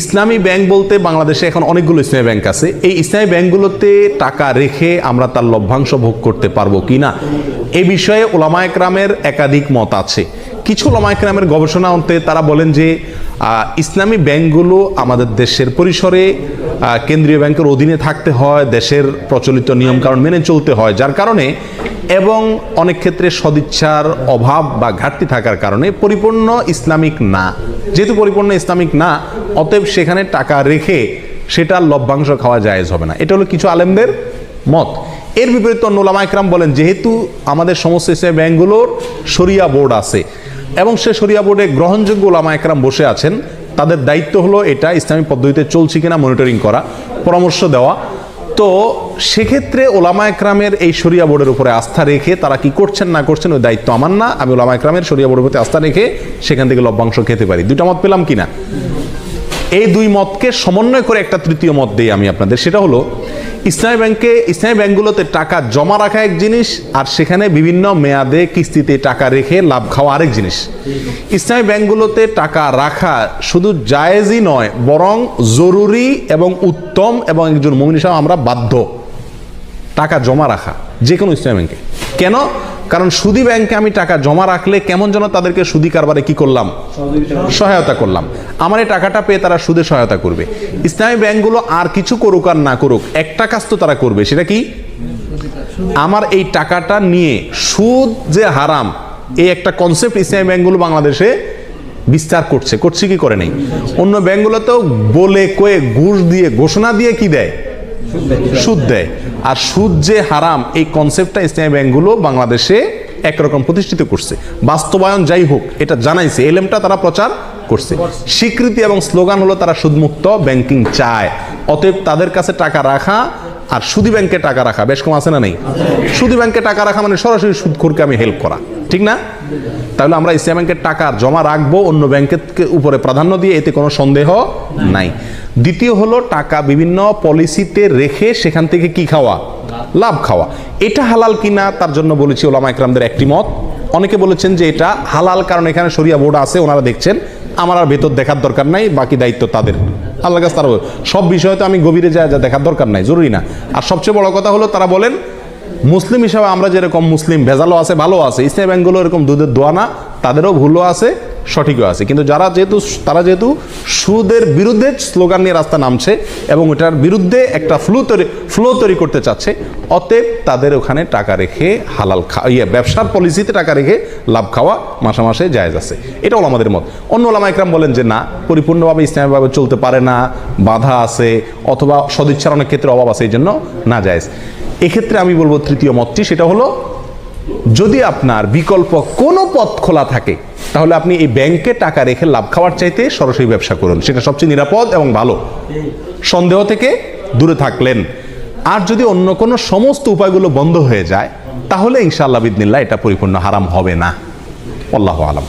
ইসলামী bank বলতে বাংলাদেশে এখন অনেকগুলো ইসলামী ব্যাংক আছে। এই ইসলামী ব্যাংকগুলোতে টাকা রেখে আমরা তার লভ্যাংশ ভোগ করতে পারবো কিনা, এ বিষয়ে ওলামা একরামের একাধিক মত আছে। কিছু ওলামা একরামের গবেষণা অন্তে তারা বলেন যে ইসলামী ব্যাংকগুলো আমাদের দেশের পরিসরে কেন্দ্রীয় ব্যাংকের অধীনে থাকতে হয়, দেশের প্রচলিত নিয়মকানুন মেনে চলতে হয়, যার কারণে এবং অনেক ক্ষেত্রে সদিচ্ছার অভাব বা ঘাটতি থাকার কারণে পরিপূর্ণ ইসলামিক না। যেহেতু পরিপূর্ণ ইসলামিক না, অতএব সেখানে টাকা রেখে সেটার লভ্যাংশ খাওয়া জায়েজ হবে না। এটা হলো কিছু আলেমদের মত। এর বিপরীতে অন্য ওলামা একরাম বলেন যেহেতু আমাদের সমস্ত ইসলামী ব্যাংকগুলোর শরিয়া বোর্ড আছে এবং সে শরিয়া বোর্ডে গ্রহণযোগ্য ওলামা একরাম বসে আছেন, তাদের দায়িত্ব হলো এটা ইসলামী পদ্ধতিতে চলছে কিনা মনিটরিং করা, পরামর্শ দেওয়া। তো সেক্ষেত্রে ওলামা একরামের এই শরিয়া বোর্ডের উপরে আস্থা রেখে তারা কি করছেন না করছেন ওই দায়িত্ব আমার না। আমি ওলামা একরামের শরিয়া বোর্ডের প্রতি আস্থা রেখে সেখান থেকে লভ্যাংশ খেতে পারি। দুইটা মত পেলাম কিনা? এই দুই মতকে সমন্বয় করে একটা তৃতীয় মত দিই আমি আপনাদের, সেটা হলো ইসলামী ব্যাংকগুলোতে টাকা জমা রাখা এক জিনিস, আর সেখানে বিভিন্ন মেয়াদে কিস্তিতে টাকা রেখে লাভ খাওয়া আরেক জিনিস। ইসলামী ব্যাংকগুলোতে টাকা রাখা শুধু জায়েজই নয়, বরং জরুরি এবং উত্তম, এবং একজন মুমিন হিসেবে আমরা বাধ্য টাকা জমা রাখা যে কোনো ইসলামী ব্যাংকে। কেন? কারণ সুদী ব্যাংকে আমি টাকা জমা রাখলে কেমন যেন তাদেরকে সুদী কারবারে কি করলাম, সহায়তা করলাম। আমার এই টাকাটা পেয়ে তারা সুদে সহায়তা করবে। ইসলামী ব্যাংকগুলো আর কিছু করুক আর না করুক, একটা কাজ তো তারা করবে, সেটা কি? আমার এই টাকাটা নিয়ে সুদ যে হারাম, এই একটা কনসেপ্ট ইসলামী ব্যাংকগুলো বাংলাদেশে বিস্তার করছে কি করে নেই। অন্য ব্যাংকগুলোতেও বলে কয়ে ঘুষ দিয়ে ঘোষণা দিয়ে কি দেয়, সুদ দেয়। আর সুদ যে হারাম এই কনসেপ্টটা ইসলামী ব্যাংকগুলো বাংলাদেশে একরকম প্রতিষ্ঠিত করছে। বাস্তবায়ন যাই হোক এটা জানাইছে, এলেমটা তারা প্রচার করছে। স্বীকৃতি এবং স্লোগান হলো তারা সুদমুক্ত ব্যাংকিং চায়। অতএব তাদের কাছে টাকা রাখা আর সুদী ব্যাংকে টাকা রাখা বেশ কম আছে না নেই? সুদী ব্যাংকে টাকা রাখা মানে সরাসরি সুদখোরকে আমি হেল্প করা, ঠিক না? তাহলে আমরা ইসলামী ব্যাংকের টাকা জমা রাখবো অন্য ব্যাংকের উপরে প্রাধান্য দিয়ে, এতে কোনো সন্দেহ নাই। দ্বিতীয় হলো টাকা বিভিন্ন পলিসিতে রেখে সেখান থেকে কি খাওয়া, লাভ খাওয়া। এটা হালাল কিনা তার জন্য বলেছি ওলামা একরামদের একটি মত। অনেকে বলেছেন যে এটা হালাল, কারণ এখানে শরিয়া বোর্ড আছে, ওনারা দেখছেন, আমার আর ভেতর দেখার দরকার নাই, বাকি দায়িত্ব তাদের, আল্লাহর কাছে তারা সব বিষয়ে তো আমি গভীরে যা দেখার দরকার নাই, জরুরি না। আর সবচেয়ে বড় কথা হলো তারা বলেন মুসলিম হিসাবে আমরা যেরকম মুসলিম ভেজালও আছে ভালো আছে, ইসলামী ব্যাংকগুলো এরকম দুধের দোয়া না, তাদেরও ভুলও আছে সঠিকও আছে। কিন্তু তারা যেহেতু সুদের বিরুদ্ধে স্লোগান নিয়ে রাস্তা নামছে এবং ওটার বিরুদ্ধে একটা ফ্লো তৈরি করতে চাচ্ছে, অতএব তাদের ওখানে টাকা রেখে হালাল ব্যবসার পলিসিতে টাকা রেখে লাভ খাওয়া মাসে মাসে জায়েজ আছে। এটা হলো আমাদের মত। অন্য ওলামা একরাম বলেন যে না, পরিপূর্ণভাবে ইসলামীভাবে চলতে পারে না, বাধা আছে, অথবা সদিচ্ছার অনেক ক্ষেত্রে অভাব আছে, এই জন্য না জায়েজ। এক্ষেত্রে আমি বলবো তৃতীয় মতটি, সেটা হলো যদি আপনার বিকল্প কোনো পথ খোলা থাকে তাহলে আপনি এই ব্যাংকে টাকা রেখে লাভ খাওয়ার চাইতে সরাসরি ব্যবসা করুন, সেটা সবচেয়ে নিরাপদ এবং ভালো, সন্দেহ থেকে দূরে থাকলেন। আর যদি অন্য কোনো সমস্ত উপায়গুলো বন্ধ হয়ে যায় তাহলে ইনশাআল্লাহ বিদিনিল্লাহ এটা পরিপূর্ণ হারাম হবে না। আল্লাহু আলাম।